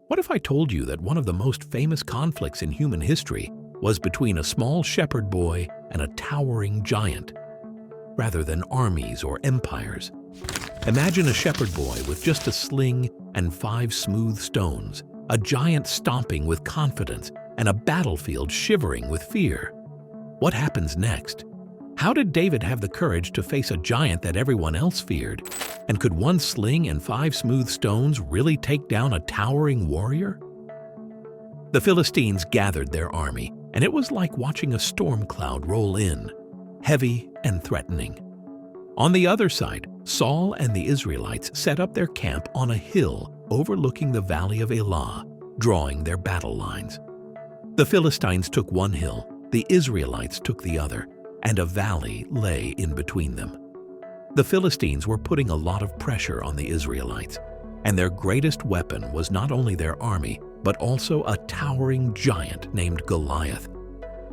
What if I told you that one of the most famous conflicts in human history was between a small shepherd boy and a towering giant, rather than armies or empires? Imagine a shepherd boy with just a sling and 5 smooth stones, a giant stomping with confidence, and a battlefield shivering with fear. What happens next? How did David have the courage to face a giant that everyone else feared? And could one sling and 5 smooth stones really take down a towering warrior? The Philistines gathered their army, and it was like watching a storm cloud roll in, heavy and threatening. On the other side, Saul and the Israelites set up their camp on a hill overlooking the valley of Elah, drawing their battle lines. The Philistines took one hill, the Israelites took the other, and a valley lay in between them. The Philistines were putting a lot of pressure on the Israelites, and their greatest weapon was not only their army, but also a towering giant named Goliath.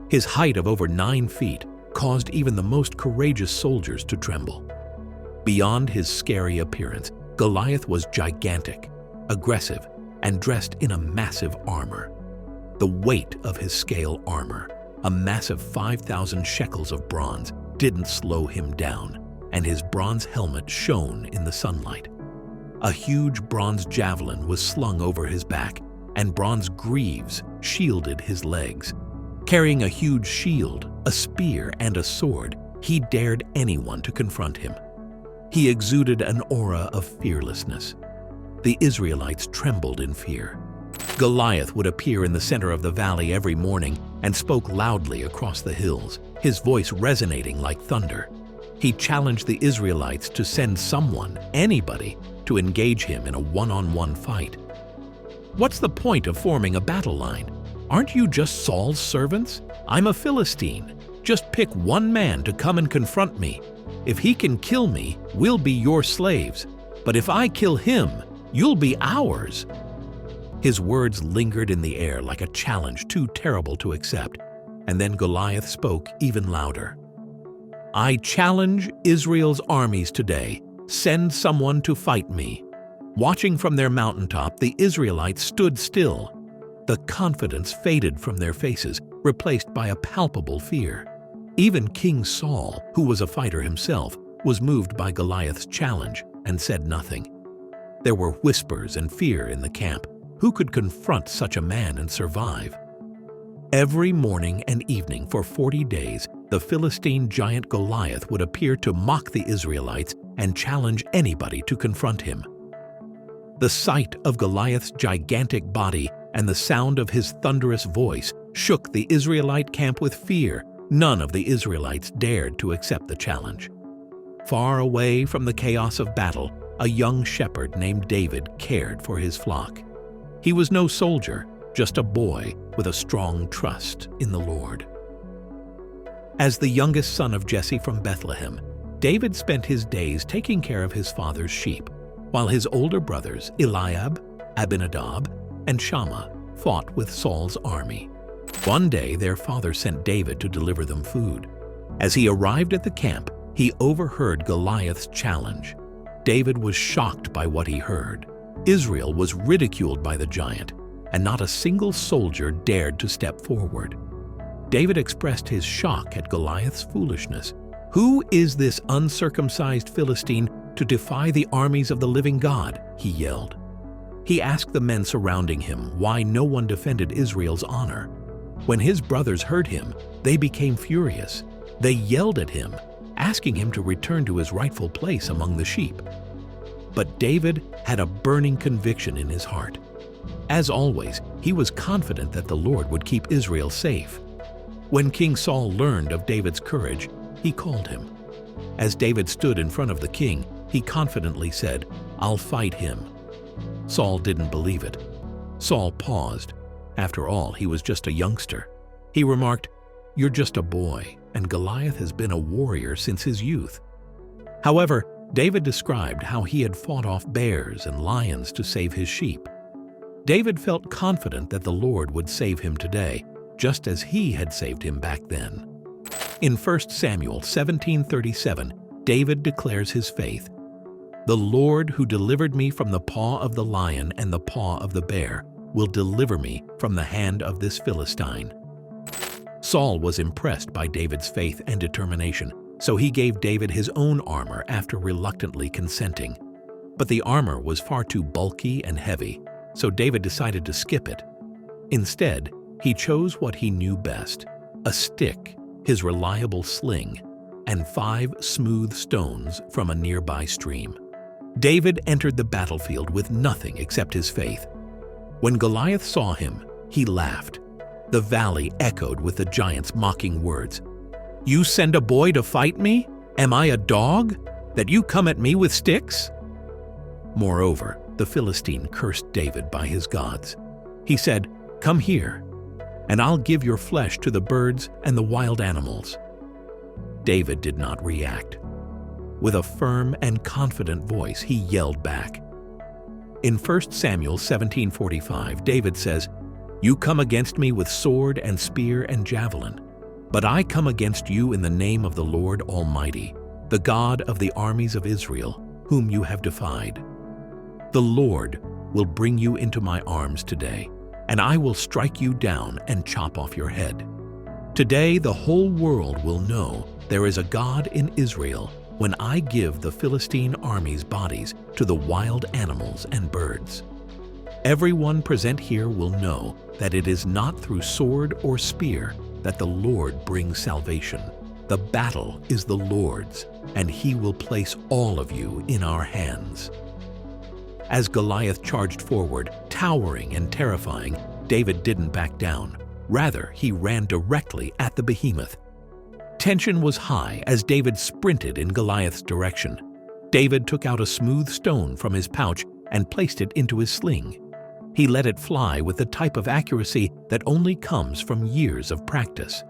His height of over 9 feet caused even the most courageous soldiers to tremble. Beyond his scary appearance, Goliath was gigantic, aggressive, and dressed in a massive armor. The weight of his scale armor, a massive 5,000 shekels of bronze, didn't slow him down, and his bronze helmet shone in the sunlight. A huge bronze javelin was slung over his back, and bronze greaves shielded his legs. Carrying a huge shield, a spear, and a sword, he dared anyone to confront him. He exuded an aura of fearlessness. The Israelites trembled in fear. Goliath would appear in the center of the valley every morning and spoke loudly across the hills, his voice resonating like thunder. He challenged the Israelites to send someone, anybody, to engage him in a one-on-one fight. What's the point of forming a battle line? Aren't you just Saul's servants? I'm a Philistine. Just pick one man to come and confront me. If he can kill me, we'll be your slaves. But if I kill him, you'll be ours. His words lingered in the air like a challenge too terrible to accept, and then Goliath spoke even louder. I challenge Israel's armies today. Send someone to fight me. Watching from their mountaintop, the Israelites stood still. The confidence faded from their faces, replaced by a palpable fear. Even King Saul, who was a fighter himself, was moved by Goliath's challenge and said nothing. There were whispers and fear in the camp. Who could confront such a man and survive? Every morning and evening for 40 days, the Philistine giant Goliath would appear to mock the Israelites and challenge anybody to confront him. The sight of Goliath's gigantic body and the sound of his thunderous voice shook the Israelite camp with fear. None of the Israelites dared to accept the challenge. Far away from the chaos of battle, a young shepherd named David cared for his flock. He was no soldier, just a boy with a strong trust in the Lord. As the youngest son of Jesse from Bethlehem, David spent his days taking care of his father's sheep, while his older brothers Eliab, Abinadab, and Shammah fought with Saul's army. One day their father sent David to deliver them food. As he arrived at the camp, he overheard Goliath's challenge. David was shocked by what he heard. Israel was ridiculed by the giant, and not a single soldier dared to step forward. David expressed his shock at Goliath's foolishness. Who is this uncircumcised Philistine to defy the armies of the living God? He yelled. He asked the men surrounding him why no one defended Israel's honor. When his brothers heard him, they became furious. They yelled at him, asking him to return to his rightful place among the sheep. But David had a burning conviction in his heart. As always, he was confident that the Lord would keep Israel safe. When King Saul learned of David's courage, he called him. As David stood in front of the king, he confidently said, "I'll fight him." Saul didn't believe it. Saul paused. After all, he was just a youngster. He remarked, "You're just a boy, and Goliath has been a warrior since his youth." However, David described how he had fought off bears and lions to save his sheep. David felt confident that the Lord would save him today, just as he had saved him back then. In 1 Samuel 17:37, David declares his faith. "The Lord who delivered me from the paw of the lion and the paw of the bear, will deliver me from the hand of this Philistine." Saul was impressed by David's faith and determination, so he gave David his own armor after reluctantly consenting. But the armor was far too bulky and heavy, so David decided to skip it. Instead, he chose what he knew best: a stick, his reliable sling, and 5 smooth stones from a nearby stream. David entered the battlefield with nothing except his faith. When Goliath saw him, he laughed. The valley echoed with the giant's mocking words. "You send a boy to fight me? Am I a dog, that you come at me with sticks?" Moreover, the Philistine cursed David by his gods. He said, "Come here, and I'll give your flesh to the birds and the wild animals." David did not react. With a firm and confident voice, he yelled back. In 1 Samuel 17:45, David says, "You come against me with sword and spear and javelin, but I come against you in the name of the Lord Almighty, the God of the armies of Israel, whom you have defied. The Lord will bring you into my arms today, and I will strike you down and chop off your head. Today the whole world will know there is a God in Israel when I give the Philistine army's bodies to the wild animals and birds. Everyone present here will know that it is not through sword or spear that the Lord brings salvation. The battle is the Lord's, and he will place all of you in our hands." As Goliath charged forward, towering and terrifying, David didn't back down. Rather, he ran directly at the behemoth. Tension was high as David sprinted in Goliath's direction. David took out a smooth stone from his pouch and placed it into his sling. He let it fly with the type of accuracy that only comes from years of practice.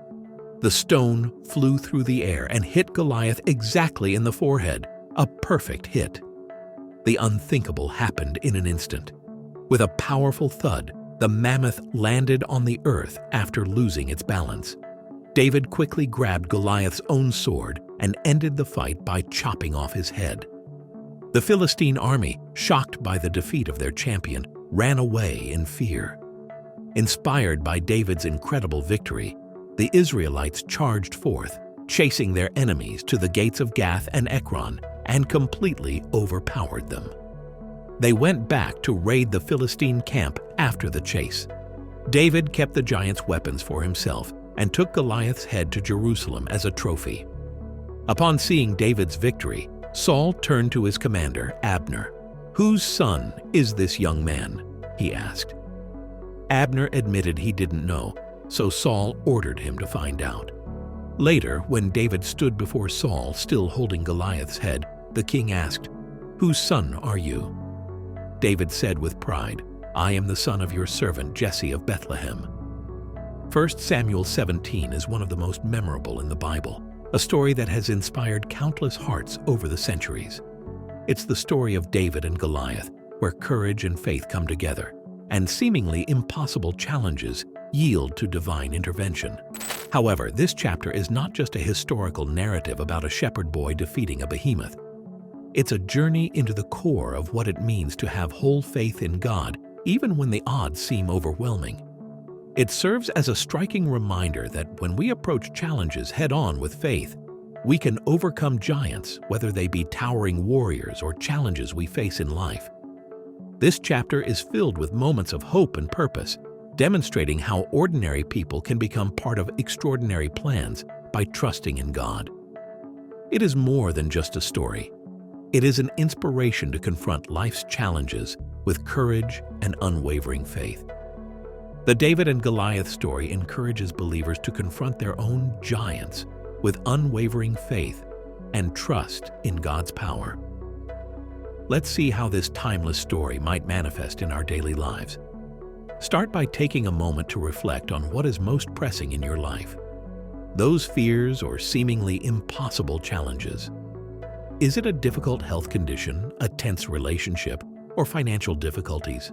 The stone flew through the air and hit Goliath exactly in the forehead, a perfect hit. The unthinkable happened in an instant. With a powerful thud, the mammoth landed on the earth after losing its balance. David quickly grabbed Goliath's own sword and ended the fight by chopping off his head. The Philistine army, shocked by the defeat of their champion, ran away in fear. Inspired by David's incredible victory, the Israelites charged forth, chasing their enemies to the gates of Gath and Ekron, and completely overpowered them. They went back to raid the Philistine camp after the chase. David kept the giant's weapons for himself and took Goliath's head to Jerusalem as a trophy. Upon seeing David's victory, Saul turned to his commander, Abner. "Whose son is this young man?" he asked. Abner admitted he didn't know, so Saul ordered him to find out. Later, when David stood before Saul, still holding Goliath's head, the king asked, "Whose son are you?" David said with pride, "I am the son of your servant Jesse of Bethlehem." 1 Samuel 17 is one of the most memorable in the Bible, a story that has inspired countless hearts over the centuries. It's the story of David and Goliath, where courage and faith come together, and seemingly impossible challenges yield to divine intervention. However, this chapter is not just a historical narrative about a shepherd boy defeating a behemoth. It's a journey into the core of what it means to have whole faith in God, even when the odds seem overwhelming. It serves as a striking reminder that when we approach challenges head-on with faith, we can overcome giants, whether they be towering warriors or challenges we face in life. This chapter is filled with moments of hope and purpose, demonstrating how ordinary people can become part of extraordinary plans by trusting in God. It is more than just a story. It is an inspiration to confront life's challenges with courage and unwavering faith. The David and Goliath story encourages believers to confront their own giants with unwavering faith and trust in God's power. Let's see how this timeless story might manifest in our daily lives. Start by taking a moment to reflect on what is most pressing in your life. Those fears or seemingly impossible challenges. Is it a difficult health condition, a tense relationship, or financial difficulties?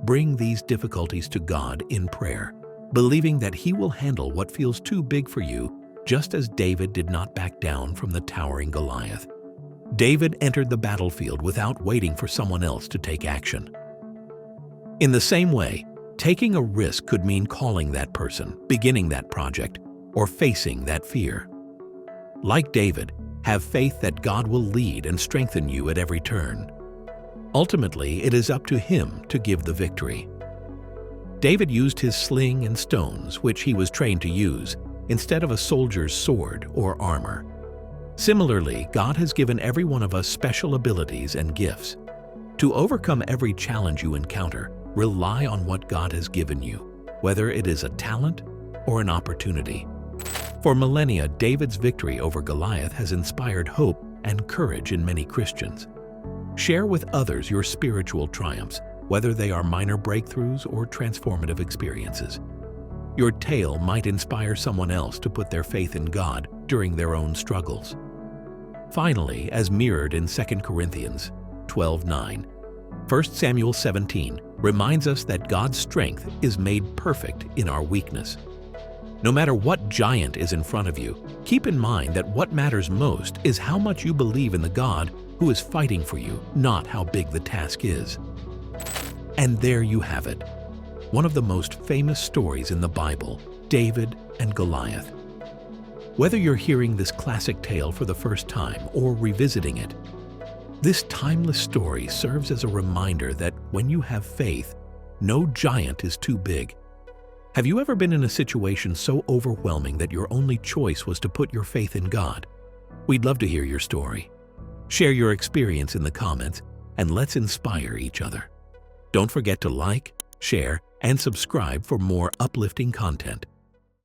Bring these difficulties to God in prayer, believing that He will handle what feels too big for you, just as David did not back down from the towering Goliath. David entered the battlefield without waiting for someone else to take action. In the same way, taking a risk could mean calling that person, beginning that project, or facing that fear. Like David, have faith that God will lead and strengthen you at every turn. Ultimately, it is up to Him to give the victory. David used his sling and stones, which he was trained to use, instead of a soldier's sword or armor. Similarly, God has given every one of us special abilities and gifts. To overcome every challenge you encounter, rely on what God has given you, whether it is a talent or an opportunity. For millennia, David's victory over Goliath has inspired hope and courage in many Christians. Share with others your spiritual triumphs, whether they are minor breakthroughs or transformative experiences. Your tale might inspire someone else to put their faith in God during their own struggles. Finally, as mirrored in 2 Corinthians 12:9, 1 Samuel 17 reminds us that God's strength is made perfect in our weakness. No matter what giant is in front of you, keep in mind that what matters most is how much you believe in the God who is fighting for you, not how big the task is. And there you have it, one of the most famous stories in the Bible, David and Goliath. Whether you're hearing this classic tale for the first time or revisiting it, this timeless story serves as a reminder that when you have faith, no giant is too big. Have you ever been in a situation so overwhelming that your only choice was to put your faith in God? We'd love to hear your story. Share your experience in the comments, and let's inspire each other. Don't forget to like, share, and subscribe for more uplifting content.